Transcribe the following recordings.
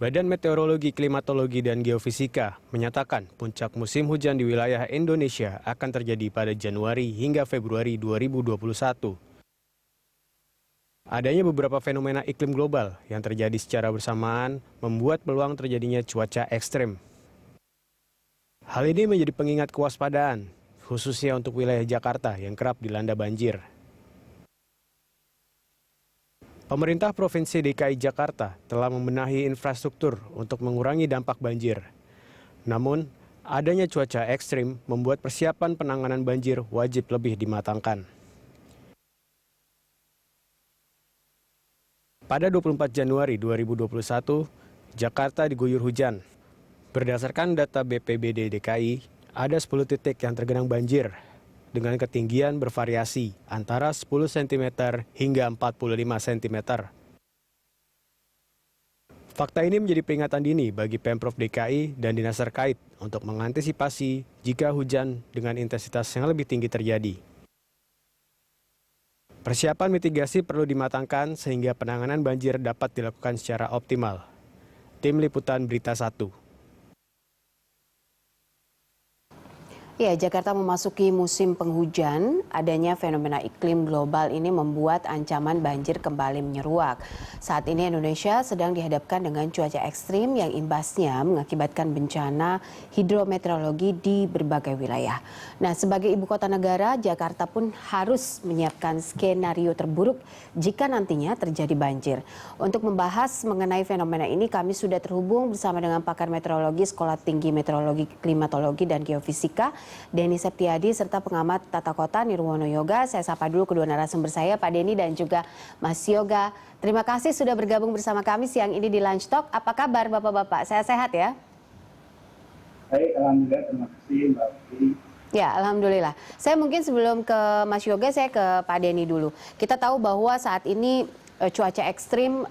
Badan Meteorologi, Klimatologi, dan Geofisika menyatakan puncak musim hujan di wilayah Indonesia akan terjadi pada Januari hingga Februari 2021. Adanya beberapa fenomena iklim global yang terjadi secara bersamaan membuat peluang terjadinya cuaca ekstrem. Hal ini menjadi pengingat kewaspadaan, khususnya untuk wilayah Jakarta yang kerap dilanda banjir. Pemerintah Provinsi DKI Jakarta telah membenahi infrastruktur untuk mengurangi dampak banjir. Namun, adanya cuaca ekstrim membuat persiapan penanganan banjir wajib lebih dimatangkan. Pada 24 Januari 2021, Jakarta diguyur hujan. Berdasarkan data BPBD DKI, ada 10 titik yang tergenang banjir dengan ketinggian bervariasi antara 10 cm hingga 45 cm. Fakta ini menjadi peringatan dini bagi Pemprov DKI dan dinas terkait untuk mengantisipasi jika hujan dengan intensitas yang lebih tinggi terjadi. Persiapan mitigasi perlu dimatangkan sehingga penanganan banjir dapat dilakukan secara optimal. Tim Liputan Berita 1. Ya, Jakarta memasuki musim penghujan. Adanya fenomena iklim global ini membuat ancaman banjir kembali menyeruak. Saat ini Indonesia sedang dihadapkan dengan cuaca ekstrim yang imbasnya mengakibatkan bencana hidrometeorologi di berbagai wilayah. Nah, sebagai ibu kota negara, Jakarta pun harus menyiapkan skenario terburuk jika nantinya terjadi banjir. Untuk membahas mengenai fenomena ini, kami sudah terhubung bersama dengan pakar meteorologi Sekolah Tinggi Meteorologi, Klimatologi, dan Geofisika, Denny Septiadi, serta pengamat tata kota Nirwono Yoga. Saya sapa dulu kedua narasumber saya, Pak Denny dan juga Mas Yoga. Terima kasih sudah bergabung bersama kami siang ini di Lunch Talk. Apa kabar Bapak-Bapak? Saya sehat ya? Baik, alhamdulillah. Terima kasih Mbak Putri. Ya, alhamdulillah. Saya mungkin sebelum ke Mas Yoga, saya ke Pak Denny dulu. Kita tahu bahwa saat ini cuaca ekstrim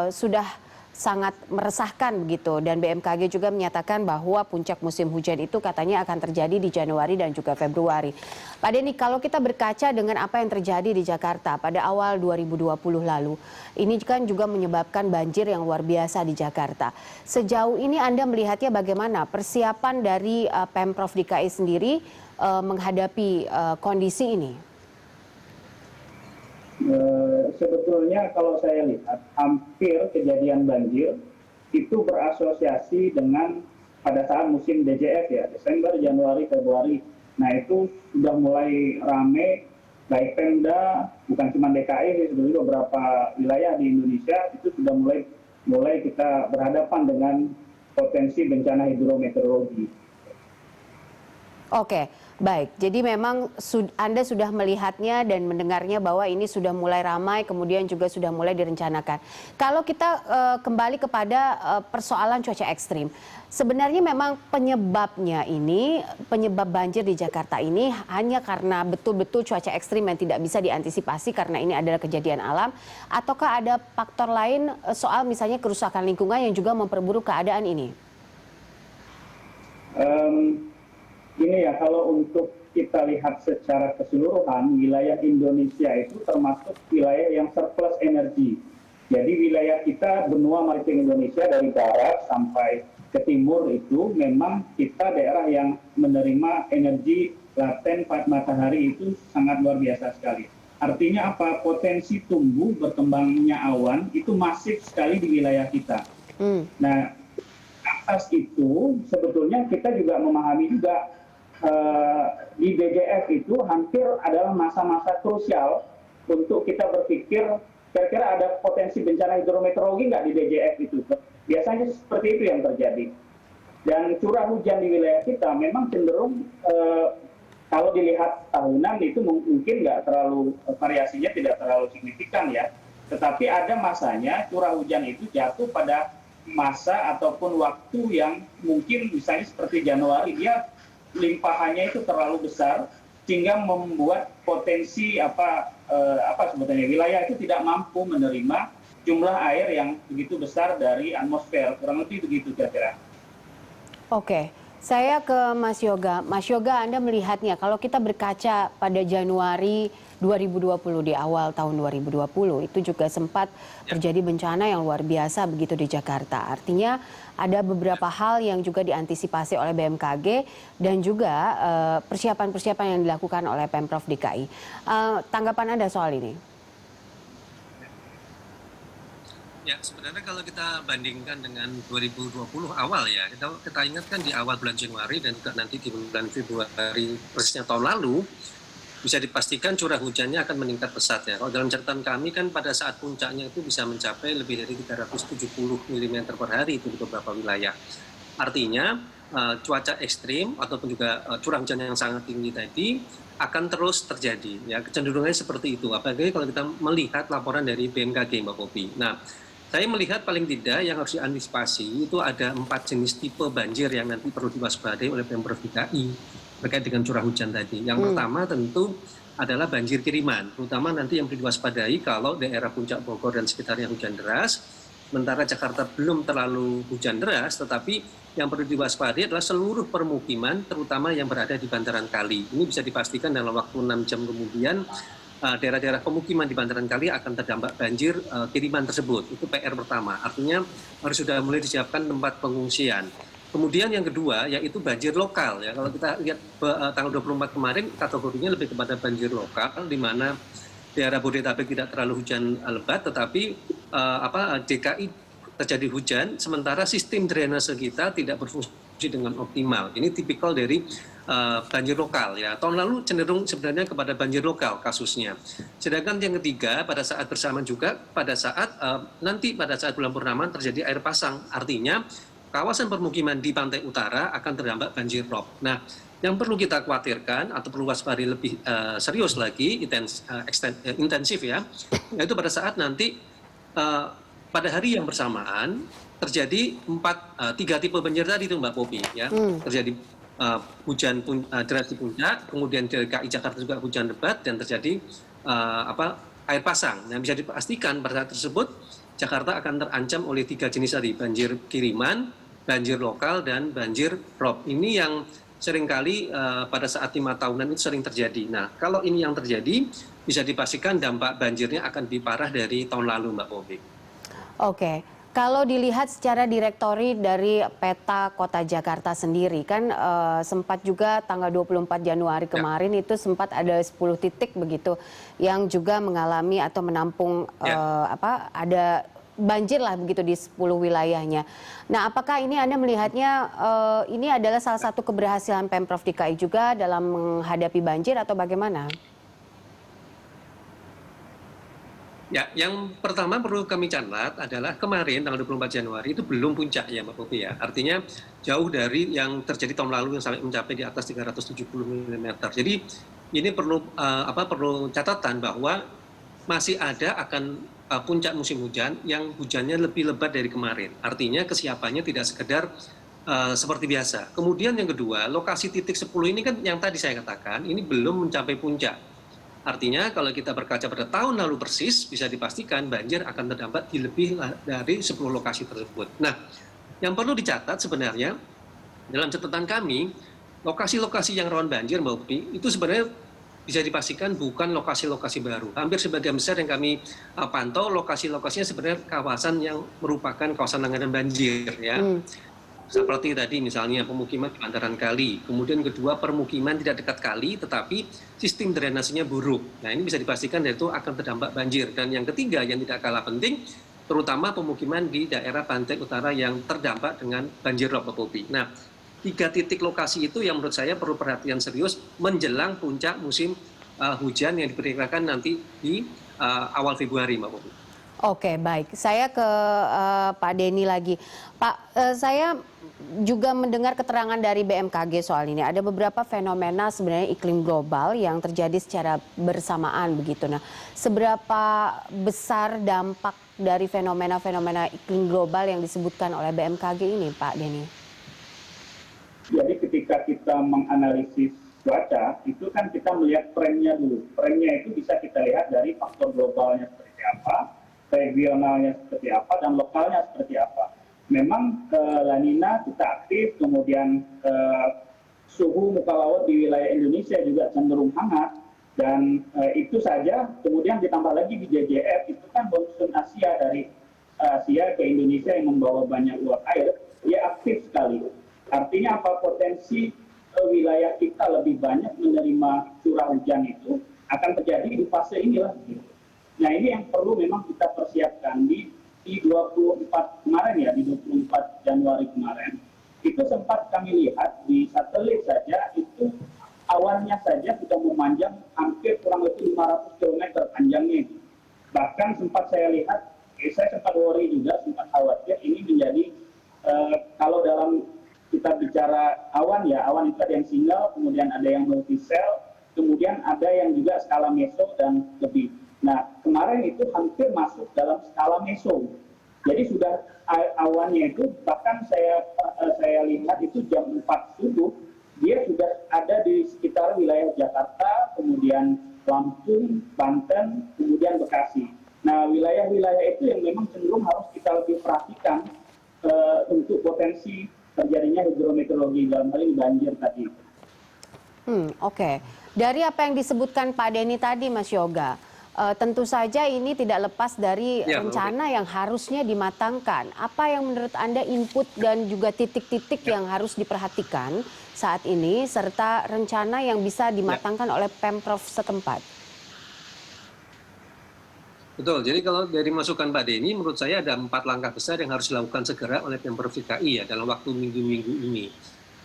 sudah sangat meresahkan begitu, dan BMKG juga menyatakan bahwa puncak musim hujan itu katanya akan terjadi di Januari dan juga Februari. Pak Denny, kalau kita berkaca dengan apa yang terjadi di Jakarta pada awal 2020 lalu, ini kan juga menyebabkan banjir yang luar biasa di Jakarta. Sejauh ini Anda melihatnya bagaimana persiapan dari Pemprov DKI sendiri menghadapi kondisi ini? Sebetulnya kalau saya lihat hampir kejadian banjir itu berasosiasi dengan pada saat musim DJF ya, Desember, Januari, Februari. Nah itu sudah mulai rame, baik Pemda, bukan cuma DKI, sebetulnya beberapa wilayah di Indonesia itu sudah mulai kita berhadapan dengan potensi bencana hidrometeorologi. Oke, baik. Jadi memang Anda sudah melihatnya dan mendengarnya bahwa ini sudah mulai ramai, kemudian juga sudah mulai direncanakan. Kalau kita kembali kepada persoalan cuaca ekstrim, sebenarnya memang penyebabnya ini, penyebab banjir di Jakarta ini hanya karena betul-betul cuaca ekstrim yang tidak bisa diantisipasi karena ini adalah kejadian alam, ataukah ada faktor lain soal misalnya kerusakan lingkungan yang juga memperburuk keadaan ini? Ini ya, kalau untuk kita lihat secara keseluruhan, wilayah Indonesia itu termasuk wilayah yang surplus energi. Jadi wilayah kita, benua maritim Indonesia dari barat sampai ke timur itu memang kita daerah yang menerima energi laten matahari itu sangat luar biasa sekali. Artinya apa? Potensi tumbuh berkembangnya awan itu masif sekali di wilayah kita. Nah, atas itu sebetulnya kita juga memahami juga di DJF itu hampir adalah masa-masa krusial untuk kita berpikir kira-kira ada potensi bencana hidrometeorologi nggak di DJF itu. Biasanya seperti itu yang terjadi. Dan curah hujan di wilayah kita memang cenderung kalau dilihat tahunan itu mungkin nggak terlalu, variasinya tidak terlalu signifikan ya. Tetapi ada masanya curah hujan itu jatuh pada masa ataupun waktu yang mungkin misalnya seperti Januari, dia limpahannya itu terlalu besar sehingga membuat potensi sebetulnya wilayah itu tidak mampu menerima jumlah air yang begitu besar dari atmosfer, kurang lebih begitu kira-kira. Oke, Saya ke Mas Yoga. Mas Yoga, Anda melihatnya kalau kita berkaca pada Januari 2020 di awal tahun 2020 itu juga sempat terjadi bencana yang luar biasa begitu di Jakarta. Artinya ada beberapa hal yang juga diantisipasi oleh BMKG dan juga persiapan-persiapan yang dilakukan oleh Pemprov DKI. Tanggapan Anda soal ini? Ya, sebenarnya kalau kita bandingkan dengan 2020 awal ya, kita ingatkan di awal bulan Januari dan juga nanti di bulan Februari persisnya tahun lalu, bisa dipastikan curah hujannya akan meningkat pesat ya. Kalau dalam catatan kami kan pada saat puncaknya itu bisa mencapai lebih dari 370 mm per hari itu di beberapa wilayah. Artinya cuaca ekstrim ataupun juga curah hujan yang sangat tinggi tadi akan terus terjadi ya, kecenderungannya seperti itu. Apalagi kalau kita melihat laporan dari BMKG, Mbak Popi. Nah, saya melihat paling tidak yang harus diantisipasi itu ada 4 jenis tipe banjir yang nanti perlu diwaspadai oleh Pemprov DKI terkait dengan curah hujan tadi. Yang pertama tentu adalah banjir kiriman, terutama nanti yang perlu diwaspadai kalau daerah Puncak Bogor dan sekitarnya hujan deras, sementara Jakarta belum terlalu hujan deras, tetapi yang perlu diwaspadai adalah seluruh permukiman, terutama yang berada di bantaran kali. Ini bisa dipastikan dalam waktu 6 jam kemudian daerah-daerah pemukiman di bantaran kali akan terdampak banjir kiriman tersebut. Itu PR pertama, artinya harus sudah mulai disiapkan tempat pengungsian. Kemudian yang kedua yaitu banjir lokal ya. Kalau kita lihat tanggal 24 kemarin kategorinya lebih kepada banjir lokal di mana daerah Bodetabek tidak terlalu hujan lebat, tetapi DKI terjadi hujan sementara sistem drainase kita tidak berfungsi dengan optimal. Ini tipikal dari banjir lokal ya. Tahun lalu cenderung sebenarnya kepada banjir lokal kasusnya. Sedangkan yang ketiga pada saat bersamaan juga pada saat nanti pada saat bulan purnama terjadi air pasang. Artinya kawasan permukiman di pantai utara akan terdampak banjir rob. Nah, yang perlu kita khawatirkan atau perlu waspadai lebih serius lagi, intensif ya, yaitu pada saat nanti pada hari yang bersamaan terjadi 3 tipe banjir tadi itu Mbak Popi ya. Terjadi hujan deras di puncak, kemudian di DKI Jakarta juga hujan lebat dan terjadi air pasang. Nah, bisa dipastikan pada saat tersebut Jakarta akan terancam oleh 3 jenis tadi, banjir kiriman, banjir lokal dan banjir rob. Ini yang seringkali pada saat 5 tahunan itu sering terjadi. Nah, kalau ini yang terjadi bisa dipastikan dampak banjirnya akan lebih parah dari tahun lalu Mbak Popi. Oke, kalau dilihat secara direktori dari peta kota Jakarta sendiri kan sempat juga tanggal 24 Januari kemarin itu sempat ada 10 titik begitu yang juga mengalami atau menampung ada banjir lah begitu di 10 wilayahnya. Nah, apakah ini Anda melihatnya ini adalah salah satu keberhasilan Pemprov DKI juga dalam menghadapi banjir atau bagaimana? Ya, yang pertama perlu kami catat adalah kemarin tanggal 24 Januari itu belum puncak ya Mbak Popi ya. Artinya jauh dari yang terjadi tahun lalu yang sampai mencapai di atas 370 mm. Jadi ini perlu perlu catatan bahwa masih ada akan puncak musim hujan yang hujannya lebih lebat dari kemarin. Artinya kesiapannya tidak sekedar seperti biasa. Kemudian yang kedua, lokasi titik 10 ini kan yang tadi saya katakan ini belum mencapai puncak. Artinya kalau kita berkaca pada tahun lalu persis, bisa dipastikan banjir akan terdampak di lebih dari 10 lokasi tersebut. Nah, yang perlu dicatat sebenarnya, dalam catatan kami, lokasi-lokasi yang rawan banjir, Mbak Upi, itu sebenarnya bisa dipastikan bukan lokasi-lokasi baru. Hampir sebagian besar yang kami pantau, lokasi-lokasinya sebenarnya kawasan yang merupakan kawasan langganan banjir. Ya. Seperti tadi misalnya pemukiman di bantaran kali, kemudian kedua permukiman tidak dekat kali tetapi sistem drainasenya buruk. Nah ini bisa dipastikan itu akan terdampak banjir. Dan yang ketiga yang tidak kalah penting, terutama pemukiman di daerah pantai utara yang terdampak dengan banjir rob Popi. Nah 3 titik lokasi itu yang menurut saya perlu perhatian serius menjelang puncak musim hujan yang diperkirakan nanti di awal Februari Mbak Popi. Oke, baik. Saya ke Pak Denny lagi. Pak, saya juga mendengar keterangan dari BMKG soal ini. Ada beberapa fenomena sebenarnya iklim global yang terjadi secara bersamaan begitu. Nah, seberapa besar dampak dari fenomena-fenomena iklim global yang disebutkan oleh BMKG ini, Pak Denny? Jadi ketika kita menganalisis cuaca, itu kan kita melihat trennya dulu. Trennya itu bisa kita lihat dari faktor globalnya seperti apa, regionalnya seperti apa, dan lokalnya seperti apa. memang La Nina kita aktif, kemudian suhu muka laut di wilayah Indonesia juga cenderung hangat, dan itu saja. Kemudian ditambah lagi di JJF, itu kan monsun Asia dari Asia ke Indonesia yang membawa banyak uap air, ya aktif sekali. Artinya apa, potensi wilayah kita lebih banyak menerima curah hujan itu akan terjadi di fase inilah. Nah ini yang perlu memang kita persiapkan di 24 kemarin ya, di 24 Januari kemarin. Itu sempat kami lihat di satelit saja, itu awannya saja sudah memanjang hampir kurang lebih 500 km panjangnya. Bahkan sempat saya lihat, saya sempat worry juga, sempat khawatir ini menjadi, kalau dalam kita bicara awan ya, awan itu ada yang single, kemudian ada yang multi cell, kemudian ada yang juga skala meso dan lebih. Nah, kemarin itu hampir masuk dalam skala meso. Jadi sudah awannya itu, bahkan saya lihat itu jam 4 subuh, dia sudah ada di sekitar wilayah Jakarta, kemudian Lampung, Banten, kemudian Bekasi. Nah, wilayah-wilayah itu yang memang cenderung harus kita lebih perhatikan untuk potensi terjadinya hidrometeorologi, dalam hal ini banjir tadi. Oke. Dari apa yang disebutkan Pak Denny tadi, Mas Yoga, tentu saja ini tidak lepas dari rencana yang harusnya dimatangkan. Apa yang menurut Anda input dan juga titik-titik yang harus diperhatikan saat ini, serta rencana yang bisa dimatangkan oleh Pemprov setempat? Betul, jadi kalau dari masukan Pak Denny, menurut saya ada 4 langkah besar yang harus dilakukan segera oleh Pemprov DKI ya dalam waktu minggu-minggu ini.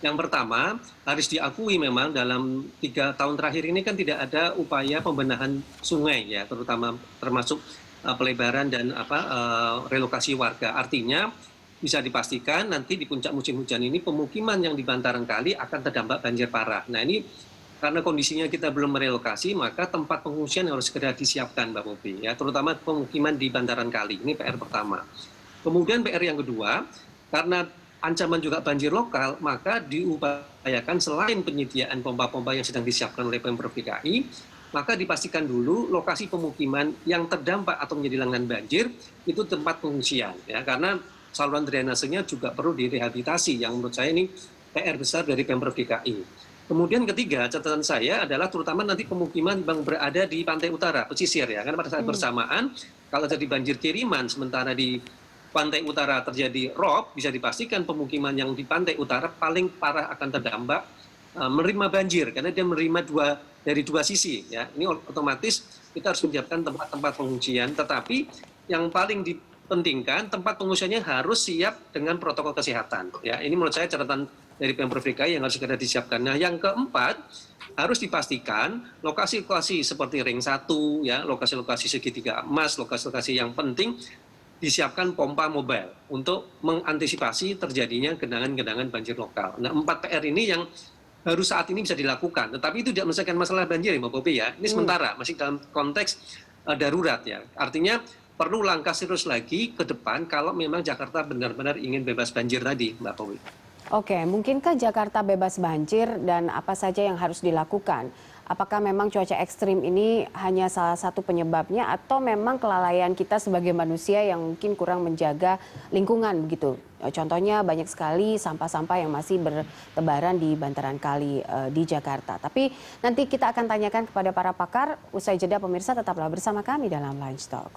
Yang pertama, harus diakui memang dalam 3 tahun terakhir ini kan tidak ada upaya pembenahan sungai ya, termasuk pelebaran dan relokasi warga. Artinya bisa dipastikan nanti di puncak musim hujan ini pemukiman yang di bantaran kali akan terdampak banjir parah. Nah ini karena kondisinya kita belum merelokasi, maka tempat pengungsian harus segera disiapkan, Mbak Popi, ya, terutama pemukiman di bantaran kali. Ini PR pertama. Kemudian PR yang kedua, karena ancaman juga banjir lokal, maka diupayakan selain penyediaan pompa-pompa yang sedang disiapkan oleh Pemprov DKI, maka dipastikan dulu lokasi pemukiman yang terdampak atau menjadi langganan banjir itu tempat pengungsian, ya, karena saluran drainasenya juga perlu direhabilitasi, yang menurut saya ini PR besar dari Pemprov DKI. Kemudian ketiga, catatan saya adalah terutama nanti pemukiman yang berada di pantai utara, pesisir ya, karena pada saat bersamaan kalau jadi banjir kiriman, sementara di pantai utara terjadi rob, bisa dipastikan pemukiman yang di pantai utara paling parah akan terdampak menerima banjir, karena dia menerima dari dua sisi. Ya. Ini otomatis kita harus menyiapkan tempat-tempat pengungsian, tetapi yang paling dipentingkan tempat pengungsiannya harus siap dengan protokol kesehatan. Ya, ini menurut saya catatan dari Pemprov DKI yang harus segera disiapkan. Nah, yang keempat, harus dipastikan lokasi-lokasi seperti Ring 1, ya, lokasi-lokasi segitiga emas, lokasi-lokasi yang penting disiapkan pompa mobile untuk mengantisipasi terjadinya genangan-genangan banjir lokal. Nah, 4 PR ini yang baru saat ini bisa dilakukan, tetapi itu tidak menyelesaikan masalah banjir, Mbak Popi ya. Ini sementara, masih dalam konteks darurat ya. Artinya perlu langkah serius lagi ke depan kalau memang Jakarta benar-benar ingin bebas banjir tadi, Mbak Popi. Oke, mungkinkah Jakarta bebas banjir dan apa saja yang harus dilakukan? Apakah memang cuaca ekstrim ini hanya salah satu penyebabnya atau memang kelalaian kita sebagai manusia yang mungkin kurang menjaga lingkungan begitu? Contohnya banyak sekali sampah-sampah yang masih bertebaran di bantaran kali di Jakarta. Tapi nanti kita akan tanyakan kepada para pakar. Usai jeda pemirsa, tetaplah bersama kami dalam Lunch Talk.